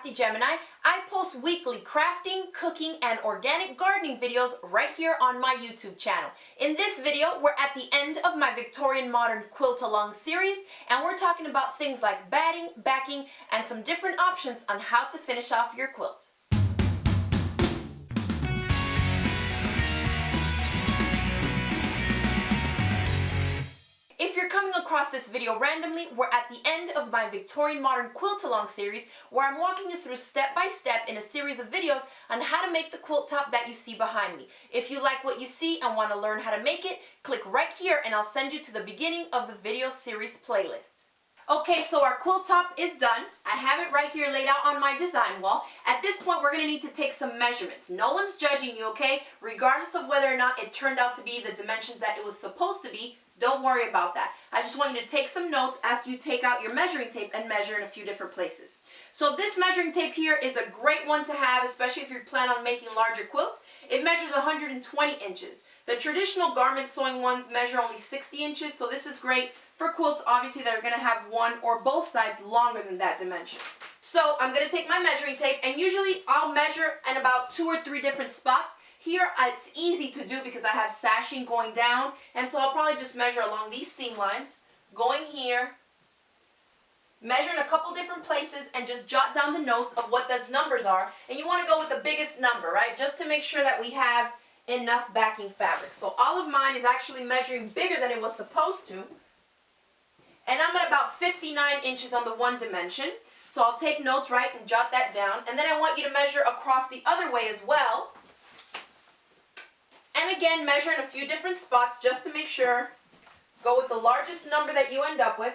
TheCraftyGemini. I post weekly crafting, cooking, and organic gardening videos right here on my YouTube channel. In this video, we're at the end of my Victorian Modern Quilt Along series, and we're talking about things like batting, backing, and some different options on how to finish off your quilt. If you're coming across this video randomly, we're at the end of my Victorian Modern Quilt Along series, where I'm walking you through step by step in a series of videos on how to make the quilt top that you see behind me. If you like what you see and want to learn how to make it, click right here and I'll send you to the beginning of the video series playlist. Okay, so our quilt top is done. I have it right here laid out on my design wall. At this point, we're going to need to take some measurements. No one's judging you, okay? Regardless of whether or not it turned out to be the dimensions that it was supposed to be, don't worry about that. I just want you to take some notes after you take out your measuring tape and measure in a few different places. So this measuring tape here is a great one to have, especially if you plan on making larger quilts. It measures 120 inches. The traditional garment sewing ones measure only 60 inches, so this is great for quilts, obviously, that are going to have one or both sides longer than that dimension. So I'm going to take my measuring tape, and usually I'll measure in about 2 or 3 different spots. Here, it's easy to do because I have sashing going down, and so I'll probably just measure along these seam lines, going here, measure in a couple different places, and just jot down the notes of what those numbers are. And you want to go with the biggest number, right? Just to make sure that we have enough backing fabric. So all of mine is actually measuring bigger than it was supposed to. And I'm at about 59 inches on the one dimension. So I'll take notes, right, and jot that down. And then I want you to measure across the other way as well. And again, measure in a few different spots just to make sure. Go with the largest number that you end up with.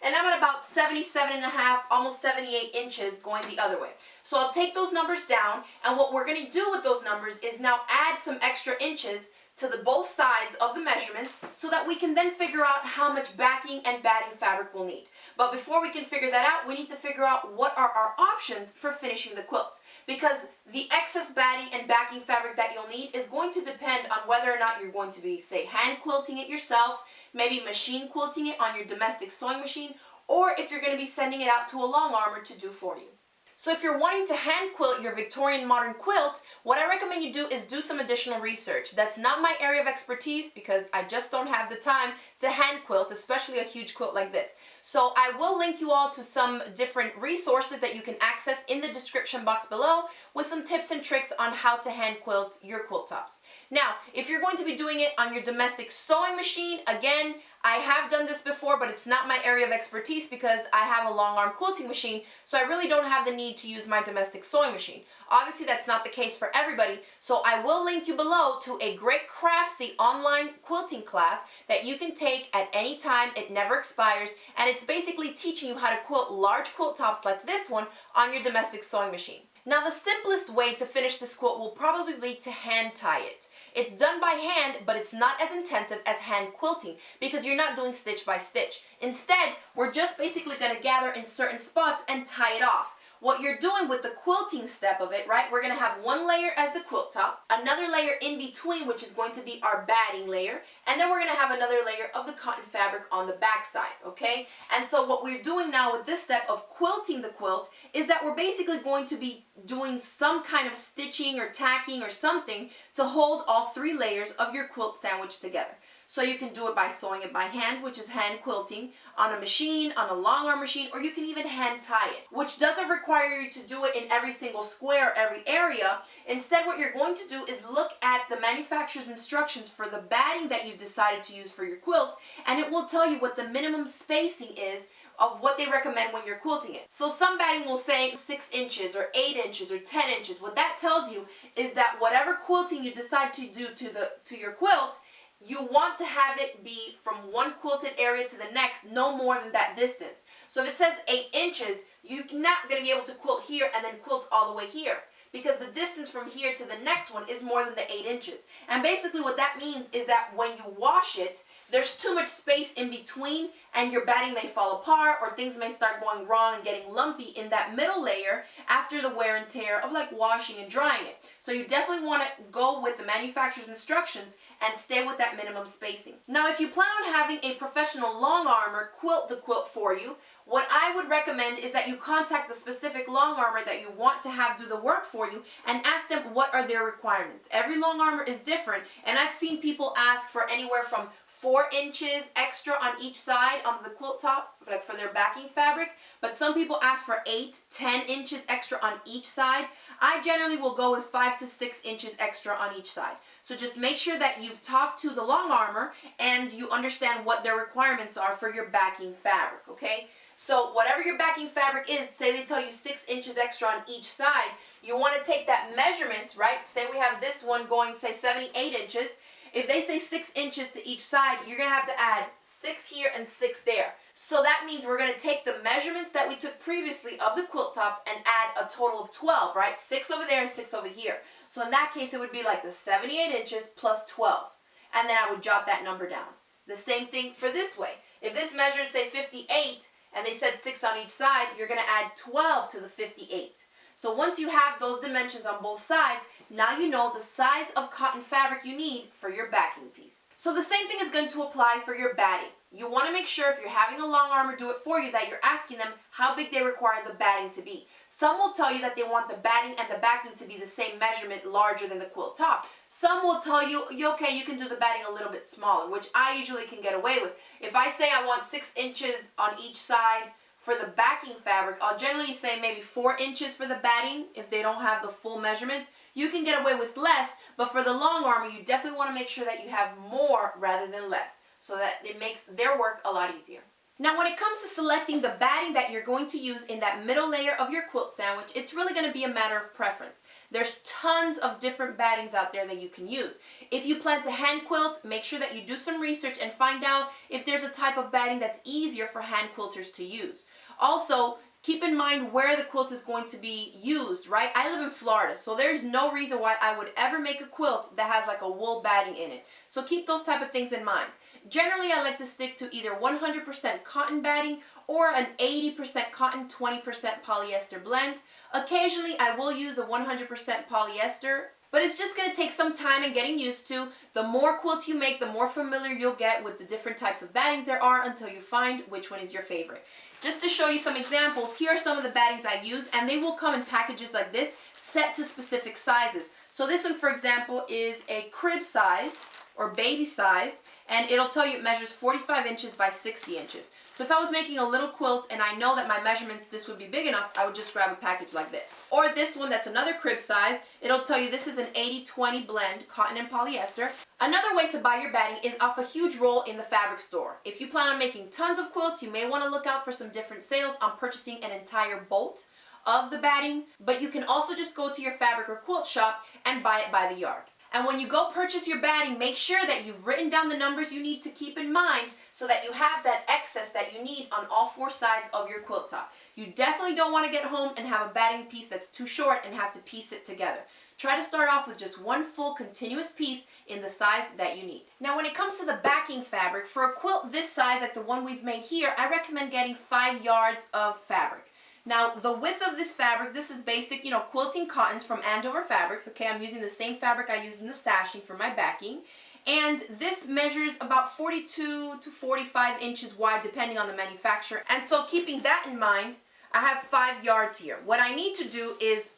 And I'm at about 77.5, almost 78 inches going the other way. So I'll take those numbers down, and what we're going to do with those numbers is now add some extra inches to the both sides of the measurements so that we can then figure out how much backing and batting fabric we'll need. But before we can figure that out, we need to figure out what are our options for finishing the quilt. Because the excess batting and backing fabric that you'll need is going to depend on whether or not you're going to be, say, hand quilting it yourself, maybe machine quilting it on your domestic sewing machine, or if you're going to be sending it out to a longarmer to do for you. So if you're wanting to hand quilt your Victorian Modern Quilt, what I recommend you do is do some additional research. That's not my area of expertise because I just don't have the time to hand quilt, especially a huge quilt like this. So I will link you all to some different resources that you can access in the description box below with some tips and tricks on how to hand quilt your quilt tops. Now, if you're going to be doing it on your domestic sewing machine, again, I have done this before, but it's not my area of expertise because I have a long arm quilting machine, so I really don't have the need to use my domestic sewing machine. Obviously, that's not the case for everybody, so I will link you below to a great Craftsy online quilting class that you can take at any time. It never expires, and it's basically teaching you how to quilt large quilt tops like this one on your domestic sewing machine. Now, the simplest way to finish this quilt will probably be to hand tie it. It's done by hand, but it's not as intensive as hand quilting because you're not doing stitch by stitch. Instead, we're just basically going to gather in certain spots and tie it off. What you're doing with the quilting step of it, right, we're going to have one layer as the quilt top, another layer in between, which is going to be our batting layer, and then we're going to have another layer of the cotton fabric on the back side, okay? And so what we're doing now with this step of quilting the quilt is that we're basically going to be doing some kind of stitching or tacking or something to hold all 3 layers of your quilt sandwich together. So you can do it by sewing it by hand, which is hand quilting, on a machine, on a long arm machine, or you can even hand tie it, which doesn't require you to do it in every single square, every area. Instead, what you're going to do is look at the manufacturer's instructions for the batting that you've decided to use for your quilt, and it will tell you what the minimum spacing is of what they recommend when you're quilting it. So some batting will say 6 inches or 8 inches or 10 inches. What that tells you is that whatever quilting you decide to do to your quilt, you want to have it be from one quilted area to the next, no more than that distance. So if it says 8 inches, you're not going to be able to quilt here and then quilt all the way here, because the distance from here to the next one is more than the 8 inches. And basically what that means is that when you wash it, there's too much space in between and your batting may fall apart or things may start going wrong and getting lumpy in that middle layer after under the wear and tear of like washing and drying it. So you definitely want to go with the manufacturer's instructions and stay with that minimum spacing. Now, if you plan on having a professional longarmer quilt the quilt for you, what I would recommend is that you contact the specific longarmer that you want to have do the work for you and ask them what are their requirements. Every longarmer is different, and I've seen people ask for anywhere from 4 inches extra on each side on the quilt top, like for their backing fabric, but some people ask for 8, 10 inches extra on each side. I generally will go with 5 to 6 inches extra on each side. So just make sure that you've talked to the longarmer and you understand what their requirements are for your backing fabric, okay? So whatever your backing fabric is, say they tell you 6 inches extra on each side, you want to take that measurement, right? Say we have this one going, say 78 inches. If they say 6 inches to each side, you're going to have to add 6 here and 6 there. So that means we're going to take the measurements that we took previously of the quilt top and add a total of 12, right? 6 over there and 6 over here. So in that case, it would be like the 78 inches plus 12. And then I would jot that number down. The same thing for this way. If this measured, say, 58, and they said 6 on each side, you're going to add 12 to the 58. So once you have those dimensions on both sides, now you know the size of cotton fabric you need for your backing piece. So the same thing is going to apply for your batting. You want to make sure if you're having a longarmer do it for you that you're asking them how big they require the batting to be. Some will tell you that they want the batting and the backing to be the same measurement, larger than the quilt top. Some will tell you, okay, you can do the batting a little bit smaller, which I usually can get away with. If I say I want 6 inches on each side for the backing fabric, I'll generally say maybe 4 inches for the batting if they don't have the full measurement. You can get away with less, but for the longarmer, you definitely want to make sure that you have more rather than less, so that it makes their work a lot easier. Now, when it comes to selecting the batting that you're going to use in that middle layer of your quilt sandwich, it's really going to be a matter of preference. There's tons of different battings out there that you can use. If you plan to hand quilt, make sure that you do some research and find out if there's a type of batting that's easier for hand quilters to use. Also, keep in mind where the quilt is going to be used, right? I live in Florida, so there's no reason why I would ever make a quilt that has like a wool batting in it. So keep those type of things in mind. Generally, I like to stick to either 100% cotton batting or an 80% cotton, 20% polyester blend. Occasionally, I will use a 100% polyester, but it's just going to take some time and getting used to. The more quilts you make, the more familiar you'll get with the different types of battings there are until you find which one is your favorite. Just to show you some examples, here are some of the battings I use, and they will come in packages like this, set to specific sizes. So this one, for example, is a crib size or baby size, and it'll tell you it measures 45 inches by 60 inches. So if I was making a little quilt and I know that my measurements, this would be big enough, I would just grab a package like this. Or this one that's another crib size, it'll tell you this is an 80-20 blend, cotton and polyester. Another way to buy your batting is off a huge roll in the fabric store. If you plan on making tons of quilts, you may want to look out for some different sales on purchasing an entire bolt of the batting, but you can also just go to your fabric or quilt shop and buy it by the yard. And when you go purchase your batting, make sure that you've written down the numbers you need to keep in mind so that you have that excess that you need on all 4 sides of your quilt top. You definitely don't want to get home and have a batting piece that's too short and have to piece it together. Try to start off with just one full continuous piece in the size that you need. Now, when it comes to the backing fabric, for a quilt this size like the one we've made here, I recommend getting 5 yards of fabric. Now, the width of this fabric, this is basic, quilting cottons from Andover Fabrics. Okay, I'm using the same fabric I used in the sashing for my backing. And this measures about 42 to 45 inches wide, depending on the manufacturer. And so keeping that in mind, I have 5 yards here. What I need to do is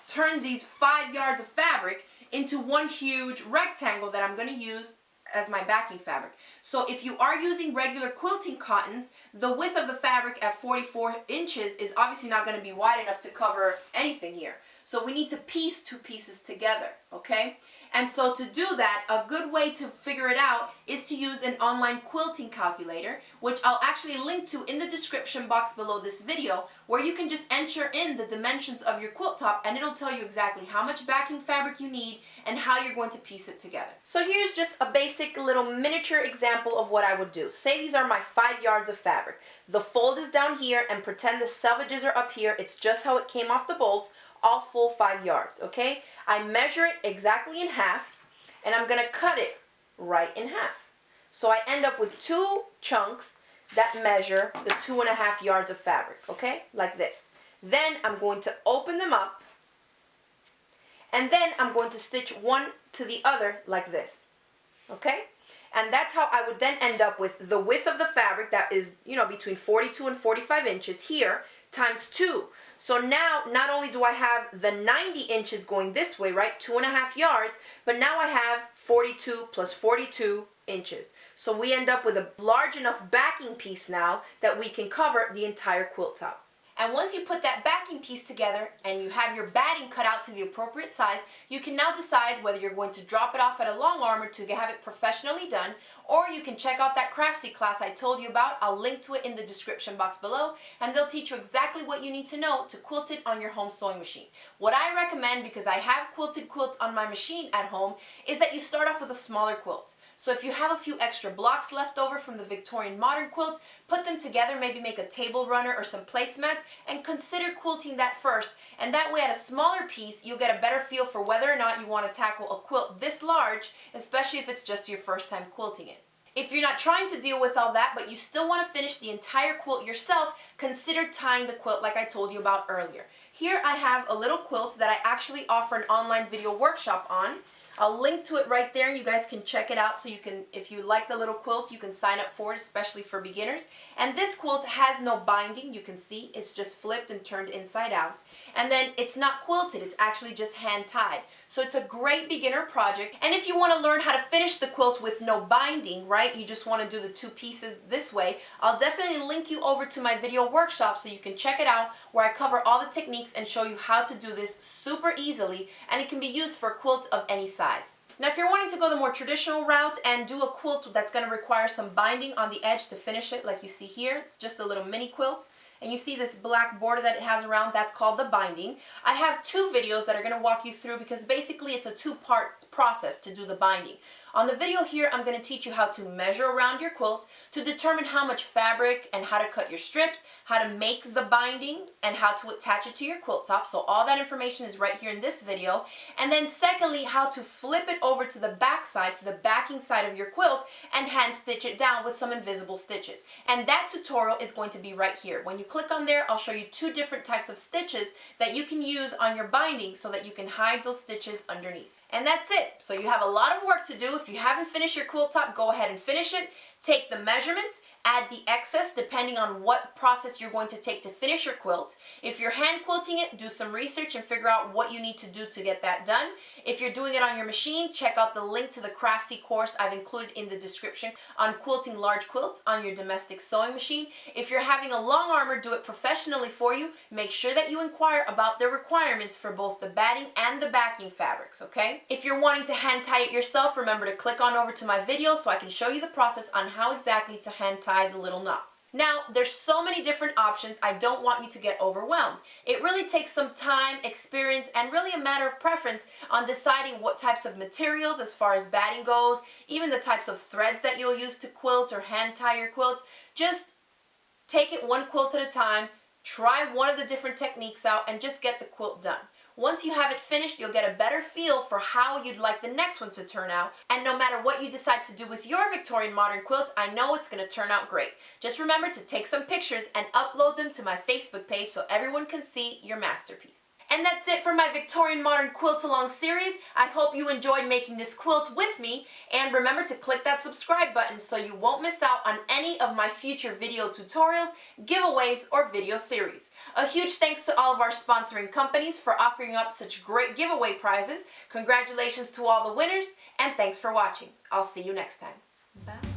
turn these 5 yards of fabric into one huge rectangle that I'm going to use as my backing fabric. So if you are using regular quilting cottons, the width of the fabric at 44 inches is obviously not going to be wide enough to cover anything here. So we need to piece 2 pieces together, okay? And so to do that, a good way to figure it out is to use an online quilting calculator, which I'll actually link to in the description box below this video, where you can just enter in the dimensions of your quilt top and it'll tell you exactly how much backing fabric you need and how you're going to piece it together. So here's just a basic little miniature example of what I would do. Say these are my 5 yards of fabric. The fold is down here and pretend the selvages are up here. It's just how it came off the bolt. All full 5 yards, okay? I measure it exactly in half, and I'm going to cut it right in half. So I end up with 2 chunks that measure the 2.5 yards of fabric, okay? Like this. Then I'm going to open them up, and then I'm going to stitch one to the other like this, okay? And that's how I would then end up with the width of the fabric that is, you know, between 42 and 45 inches here times 2. So now, not only do I have the 90 inches going this way, right, 2.5 yards, but now I have 42 plus 42 inches. So we end up with a large enough backing piece now that we can cover the entire quilt top. And once you put that backing piece together and you have your batting cut out to the appropriate size, you can now decide whether you're going to drop it off at a long armor to have it professionally done, or you can check out that Craftsy class I told you about. I'll link to it in the description box below, and they'll teach you exactly what you need to know to quilt it on your home sewing machine. What I recommend, because I have quilted quilts on my machine at home, is that you start off with a smaller quilt. So if you have a few extra blocks left over from the Victorian Modern Quilt, put them together, maybe make a table runner or some placemats, and consider quilting that first. And that way, at a smaller piece, you'll get a better feel for whether or not you want to tackle a quilt this large, especially if it's just your first time quilting it. If you're not trying to deal with all that, but you still want to finish the entire quilt yourself, consider tying the quilt like I told you about earlier. Here I have a little quilt that I actually offer an online video workshop on. I'll link to it right there. You guys can check it out, so you can, if you like the little quilt, you can sign up for it, especially for beginners. And this quilt has no binding. You can see it's just flipped and turned inside out. And then it's not quilted, it's actually just hand tied. So it's a great beginner project. And if you want to learn how to finish the quilt with no binding, right, you just want to do the two pieces this way, I'll definitely link you over to my video workshop so you can check it out, where I cover all the techniques and show you how to do this super easily, and it can be used for a quilt of any size. Now, if you're wanting to go the more traditional route and do a quilt that's going to require some binding on the edge to finish it, like you see here, it's just a little mini quilt, and you see this black border that it has around, that's called the binding. I have two videos that are going to walk you through, because basically it's a two-part process to do the binding. On the video here, I'm going to teach you how to measure around your quilt to determine how much fabric and how to cut your strips, how to make the binding, and how to attach it to your quilt top. So all that information is right here in this video. And then secondly, how to flip it over to the back side, to the backing side of your quilt, and hand stitch it down with some invisible stitches. And that tutorial is going to be right here. When you click on there, I'll show you two different types of stitches that you can use on your binding so that you can hide those stitches underneath. And that's it. So you have a lot of work to do. If you haven't finished your quilt top, go ahead and finish it. Take the measurements, add the excess depending on what process you're going to take to finish your quilt. If you're hand quilting it, do some research and figure out what you need to do to get that done. If you're doing it on your machine, check out the link to the Craftsy course I've included in the description on quilting large quilts on your domestic sewing machine. If you're having a long armor do it professionally for you, make sure that you inquire about the requirements for both the batting and the backing fabrics, okay? If you're wanting to hand tie it yourself, remember to click on over to my video so I can show you the process on how exactly to hand tie the little knots. Now, there's so many different options, I don't want you to get overwhelmed. It really takes some time, experience, and really a matter of preference on deciding what types of materials as far as batting goes, even the types of threads that you'll use to quilt or hand tie your quilt. Just take it one quilt at a time, try one of the different techniques out, and just get the quilt done. Once you have it finished, you'll get a better feel for how you'd like the next one to turn out. And no matter what you decide to do with your Victorian Modern Quilt, I know it's going to turn out great. Just remember to take some pictures and upload them to my Facebook page so everyone can see your masterpiece. And that's it for my Victorian Modern Quilt Along series. I hope you enjoyed making this quilt with me, and remember to click that subscribe button so you won't miss out on any of my future video tutorials, giveaways, or video series. A huge thanks to all of our sponsoring companies for offering up such great giveaway prizes. Congratulations to all the winners, and thanks for watching. I'll see you next time. Bye.